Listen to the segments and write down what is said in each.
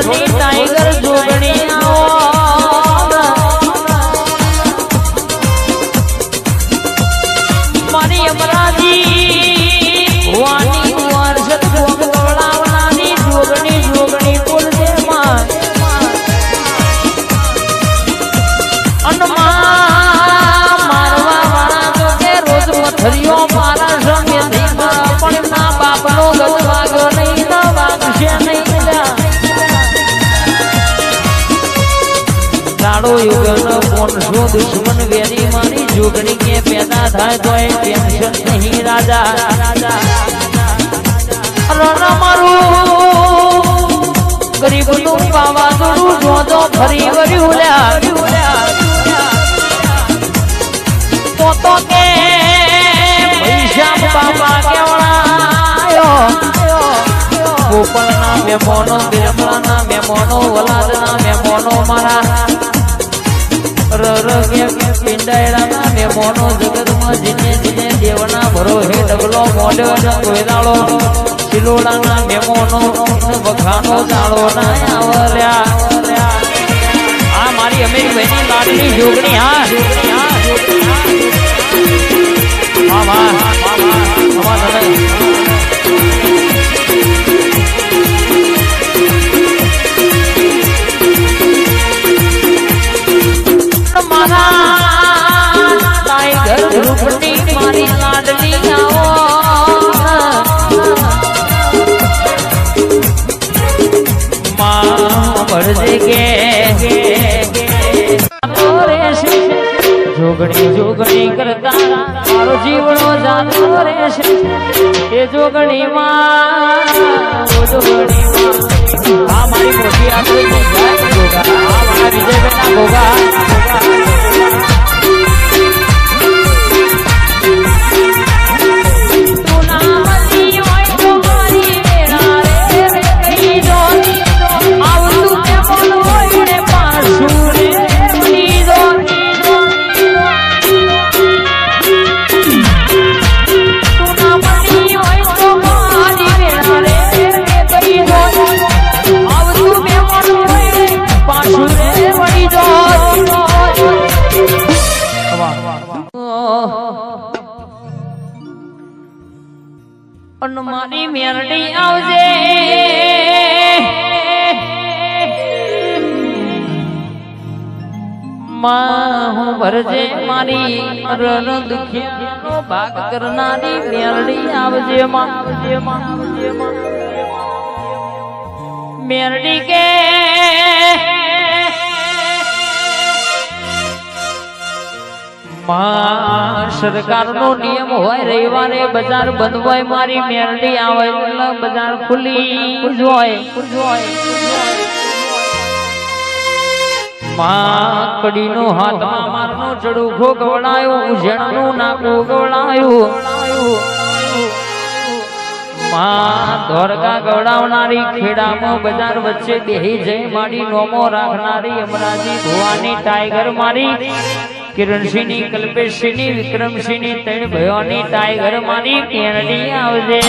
જોગની tiger જોગણી મારી અમરાજી વાની વર્ષ ગોગવડાવનાની જોગણી જોગણી બોલજે માં અનમાં મારવા વાળા તો કે રોજ પથરીઓ મારા સંગે પણ ના બાપનો ગજવાગો નહીં ના વાગશે નહીં દાડો યુગનો કોણસો દુશ્મન વેરી મારી જોગણી કે પેદા થાય તો એ ટેન્શન નહીં રાજા રણ મારું ગરીબનું વાવાઝોડું જોજો ફરી વર્યું લ્યા તો કે પૈસા બાપા કેવડાયો ગોપાલના મહેમાનો બિરમલાના મહેમાનો વલાદના મહેમાનો મારા પિંડાયડાના મહેમાનો જગતમાં જીને જીને દેવના ભરો હે ડગલો મોઢો કોયદાળો શિલોડાના મહેમાનો વખાનો દાળો ના આવલ્યા આ મારી અમેરી બહેની લાડની જોગણી હા મારી લાડલી આવો માં ભરજે કે જોગણી જોગણી કરતા મારો જીવનો જાતો રહેશે એ જોગણી માં આ મારી મોટી આગળ જોગા આ મારા વિજયભાઈના ભોગા મારી મેરડી આવજે માં હું ભરજે મારી રણ દુખિયાનો ભાગ કરનારી મેરડી આવજે માં મેરડી કે સરકારનો નિયમ હોય રવિવારે બજાર બંધ હોય મારી મેરડી આવે એટલે બજાર ખુલ્લી હોય માં કડીનો હાથમાં મારનો ચડુખો ગવડાયો ઉજેણનું નાકું ગવડાયું માં ધોરકા ગવડાવનારી ખેડામાં બજાર વચ્ચે બેહી જઈ મારી નોમો રાખનારી અમરાજી ભુવાની ટાઈગર મારી કિરણસિંહની કલ્પેશસિંહની વિક્રમસિંહની ત્રણ ભયોની ટાઈગર મારી કેરડી આવજે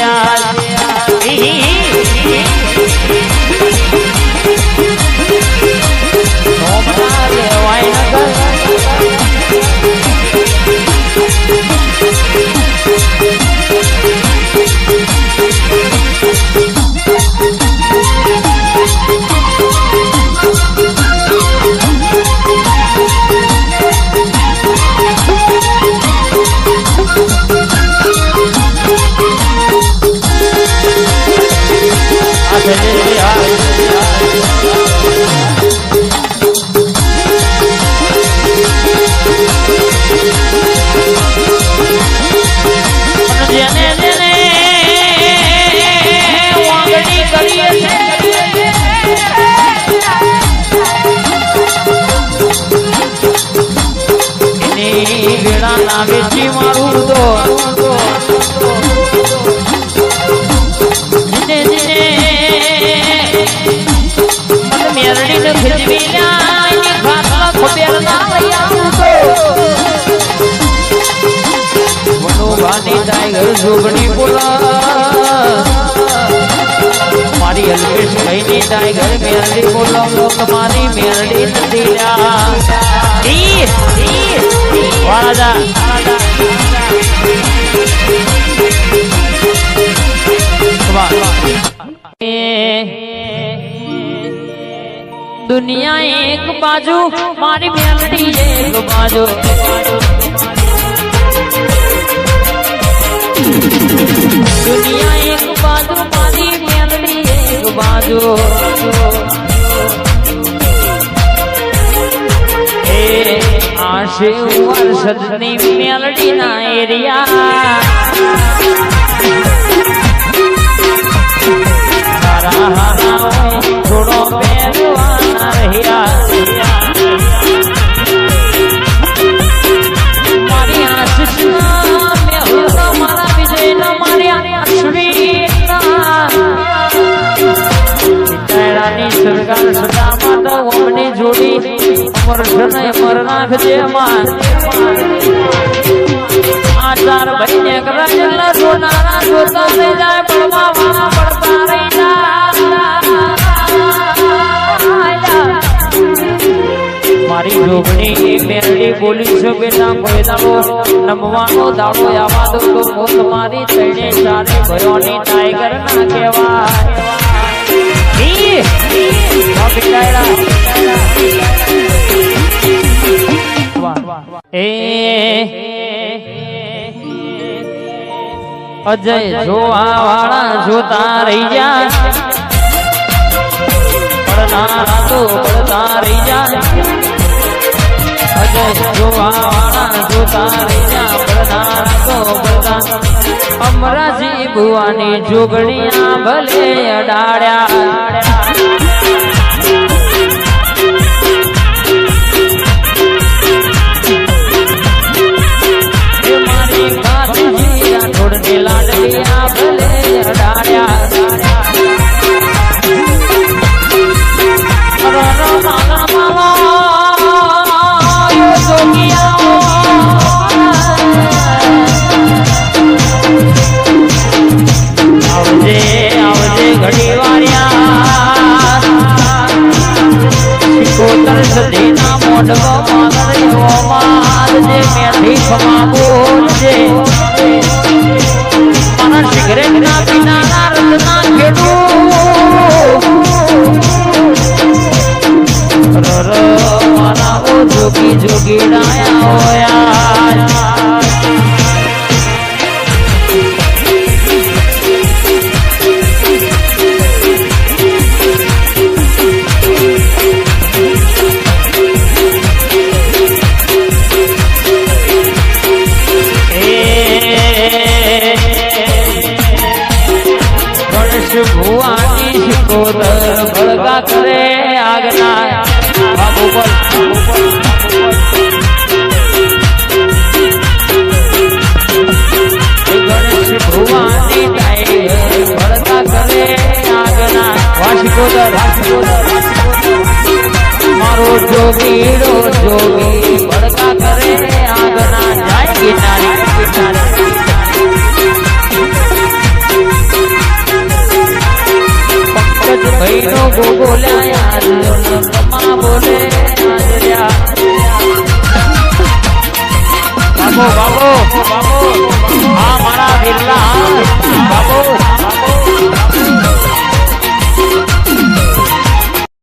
વેચી મારું તો મેરડી ને ખીજવી ખાટલા ખોબેર ના લઈ આવું તો વનોભાની ટાઈગર જોગણી બોલા મારી અલ્પેશ ભાઈની ટાઈગર મેરડી બોલો તમારી મેરડી નથી વાળા दुनिया एक बाजू मारी मेलडी एक बाजू दुनिया एक बाजू मारी मेलडी एक बाजू आशे वर्षदनी मेलडी ना एरिया થોડો પહેરવાના રહ્યા મારી આશીષ મારા વિજય મારી અશ્વિની સરકાર સદામાં તો ઓમની જોડી અમરશન અમર નાખજે માં આ ચાર ભાઈને કરાયેલા જોનારા જોતા રહી જાય પડવા વાળા પડતા રહી મારી જોગણી મેરડી બોલી છે બેટા કોઈ દાડો નમવાનો દાડો આવા દો તો મોત મારી તઈને ચારે ભયોની ટાઈગર ના કહેવાય અજય જોવા વાળા જોતા રહી જા પડનારા તો પડતા રહી જા અજય જોવા વાળા જોતા રહી જા પડનારા તો પડતા અમરાજી બુવાની જોગણીયા ભલે અડાડ્યા લાડલિયા ભલે અડાડ્યા આવજે આવજે ઘડી વાર્યા કોતર સદીના મોઢવો માગર એવો મારજે મેઠી ખમા બોલજે સિગરેટ ના પીનારા રતના ખેડૂ મારા ઓ જોગી જોગી ડાયા હોયા ભુવાની શિકોદર ભળગા કરે આગના બાબુ ગણેશ ભુવાની ભળગા કરે આગના વાશિકોદર મારો જોગીડો જોગી ભળગા કરે આગના જાય ગિનારી ભૈનો ગોગોલ્યા કમા બોલે બાબો બાબો